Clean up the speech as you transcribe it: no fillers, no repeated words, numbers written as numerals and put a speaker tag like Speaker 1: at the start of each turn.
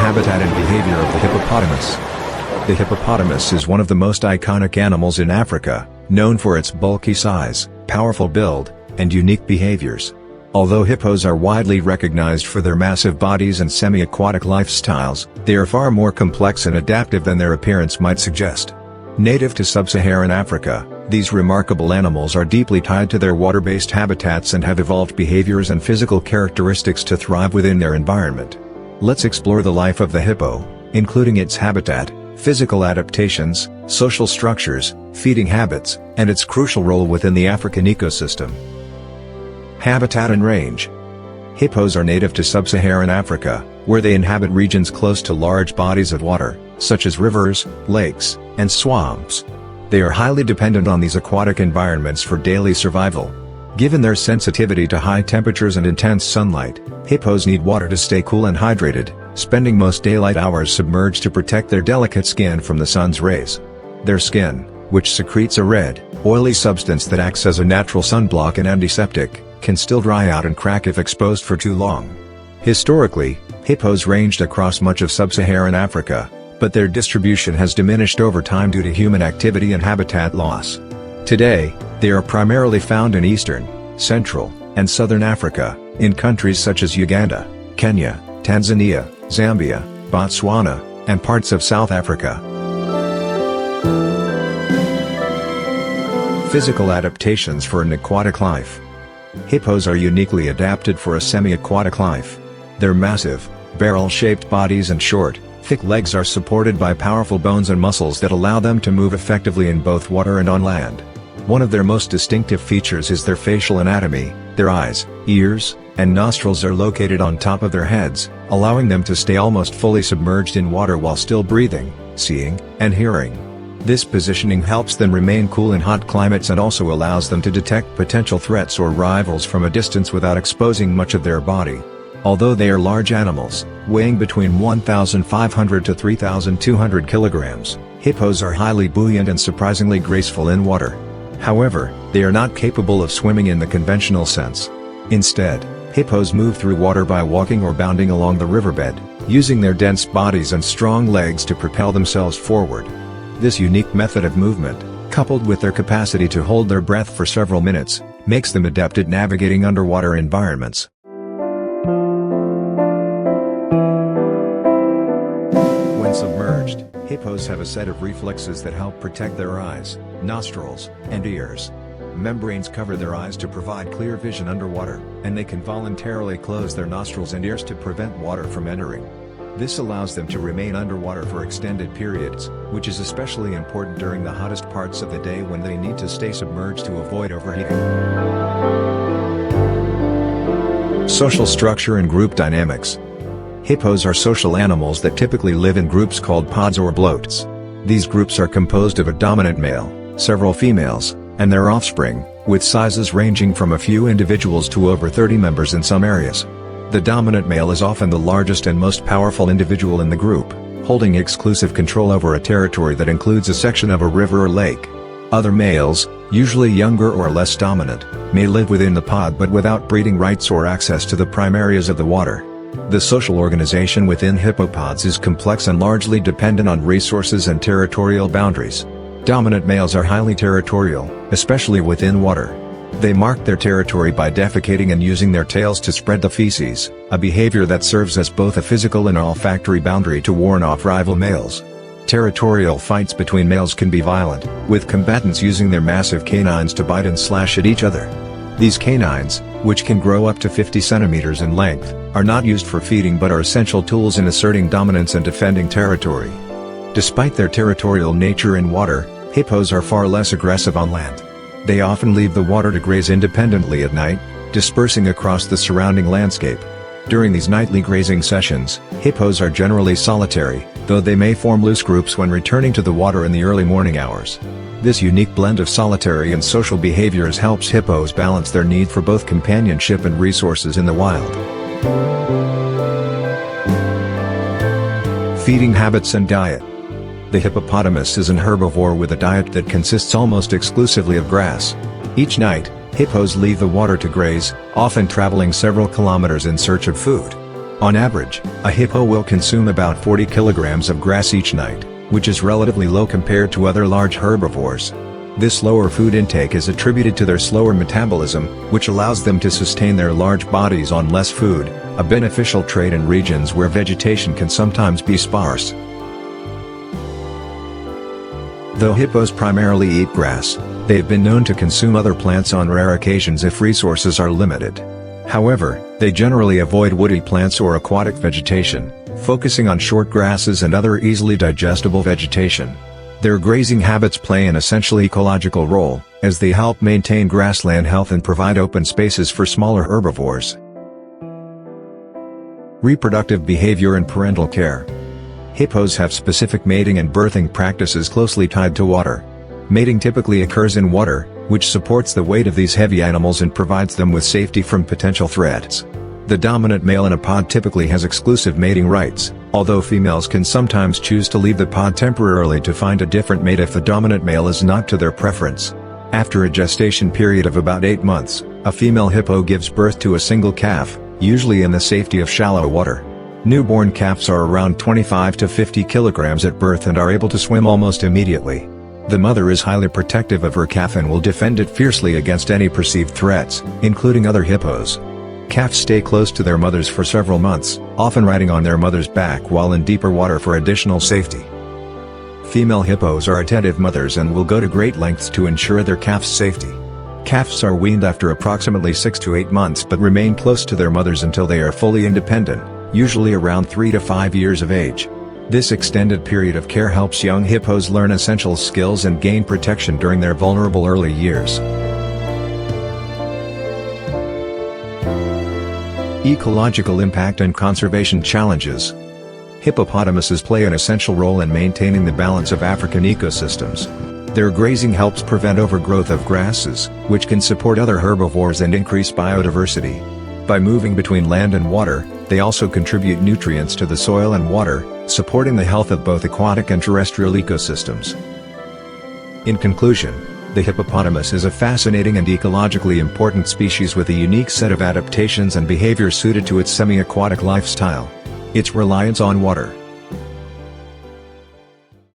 Speaker 1: habitat and behavior of the hippopotamus. The hippopotamus is one of the most iconic animals in Africa, known for its bulky size, powerful build, and unique behaviors. Although hippos are widely recognized for their massive bodies and semi-aquatic lifestyles, they are far more complex and adaptive than their appearance might suggest. Native to sub-Saharan Africa, these remarkable animals are deeply tied to their water-based habitats and have evolved behaviors and physical characteristics to thrive within their environment. Let's explore the life of the hippo, including its habitat, physical adaptations, social structures, feeding habits, and its crucial role within the African ecosystem. Habitat and range. Hippos are native to sub-Saharan Africa, where they inhabit regions close to large bodies of water, such as rivers, lakes, and swamps. They are highly dependent on these aquatic environments for daily survival. Given their sensitivity to high temperatures and intense sunlight, hippos need water to stay cool and hydrated, spending most daylight hours submerged to protect their delicate skin from the sun's rays. Their skin, which secretes a red, oily substance that acts as a natural sunblock and antiseptic, can still dry out and crack if exposed for too long. Historically, hippos ranged across much of sub-Saharan Africa, but their distribution has diminished over time due to human activity and habitat loss. Today, they are primarily found in eastern, central, and southern Africa, in countries such as Uganda, Kenya, Tanzania, Zambia, Botswana, and parts of South Africa. Physical adaptations for an aquatic life. Hippos are uniquely adapted for a semi-aquatic life. Their massive, barrel-shaped bodies and short, thick legs are supported by powerful bones and muscles that allow them to move effectively in both water and on land. One of their most distinctive features is their facial anatomy. Their eyes, ears, and nostrils are located on top of their heads, allowing them to stay almost fully submerged in water while still breathing, seeing, and hearing. This positioning helps them remain cool in hot climates and also allows them to detect potential threats or rivals from a distance without exposing much of their body. Although they are large animals, weighing between 1,500 to 3,200 kilograms, hippos are highly buoyant and surprisingly graceful in water. However, they are not capable of swimming in the conventional sense. Instead, hippos move through water by walking or bounding along the riverbed, using their dense bodies and strong legs to propel themselves forward. This unique method of movement, coupled with their capacity to hold their breath for several minutes, makes them adept at navigating underwater environments. When submerged, hippos have a set of reflexes that help protect their eyes, nostrils, and ears. Membranes cover their eyes to provide clear vision underwater, and they can voluntarily close their nostrils and ears to prevent water from entering. This allows them to remain underwater for extended periods, which is especially important during the hottest parts of the day when they need to stay submerged to avoid overheating. Social structure and group dynamics. Hippos are social animals that typically live in groups called pods or bloats. These groups are composed of a dominant male, several females, and their offspring, with sizes ranging from a few individuals to over 30 members in some areas. The dominant male is often the largest and most powerful individual in the group, holding exclusive control over a territory that includes a section of a river or lake. Other males, usually younger or less dominant, may live within the pod but without breeding rights or access to the prime areas of the water. The social organization within hippopods is complex and largely dependent on resources and territorial boundaries. Dominant males are highly territorial, especially within water. They mark their territory by defecating and using their tails to spread the feces, a behavior that serves as both a physical and olfactory boundary to warn off rival males. Territorial fights between males can be violent, with combatants using their massive canines to bite and slash at each other. These canines, which can grow up to 50 centimeters in length, are not used for feeding but are essential tools in asserting dominance and defending territory. Despite their territorial nature in water, hippos are far less aggressive on land. They often leave the water to graze independently at night, dispersing across the surrounding landscape. During these nightly grazing sessions, hippos are generally solitary, though they may form loose groups when returning to the water in the early morning hours. This unique blend of solitary and social behaviors helps hippos balance their need for both companionship and resources in the wild. Feeding habits and diet. The hippopotamus is an herbivore with a diet that consists almost exclusively of grass. Each night, hippos leave the water to graze, often traveling several kilometers in search of food. On average, a hippo will consume about 40 kilograms of grass each night, which is relatively low compared to other large herbivores. This lower food intake is attributed to their slower metabolism, which allows them to sustain their large bodies on less food, a beneficial trait in regions where vegetation can sometimes be sparse. Though hippos primarily eat grass, they have been known to consume other plants on rare occasions if resources are limited. However, they generally avoid woody plants or aquatic vegetation, focusing on short grasses and other easily digestible vegetation. Their grazing habits play an essential ecological role, as they help maintain grassland health and provide open spaces for smaller herbivores. Reproductive behavior and parental care. Hippos have specific mating and birthing practices closely tied to water. Mating typically occurs in water, which supports the weight of these heavy animals and provides them with safety from potential threats. The dominant male in a pod typically has exclusive mating rights, although females can sometimes choose to leave the pod temporarily to find a different mate if the dominant male is not to their preference. After a gestation period of about 8 months, a female hippo gives birth to a single calf, usually in the safety of shallow water. Newborn calves are around 25 to 50 kilograms at birth and are able to swim almost immediately. The mother is highly protective of her calf and will defend it fiercely against any perceived threats, including other hippos. Calves stay close to their mothers for several months, often riding on their mother's back while in deeper water for additional safety. Female hippos are attentive mothers and will go to great lengths to ensure their calf's safety. Calves are weaned after approximately 6 to 8 months but remain close to their mothers until they are fully independent, usually around 3 to 5 years of age. This extended period of care helps young hippos learn essential skills and gain protection during their vulnerable early years. Ecological impact and conservation challenges. Hippopotamuses play an essential role in maintaining the balance of African ecosystems. Their grazing helps prevent overgrowth of grasses, which can support other herbivores and increase biodiversity. By moving between land and water, they also contribute nutrients to the soil and water, supporting the health of both aquatic and terrestrial ecosystems. In conclusion, the hippopotamus is a fascinating and ecologically important species with a unique set of adaptations and behaviors suited to its semi-aquatic lifestyle. Its reliance on water,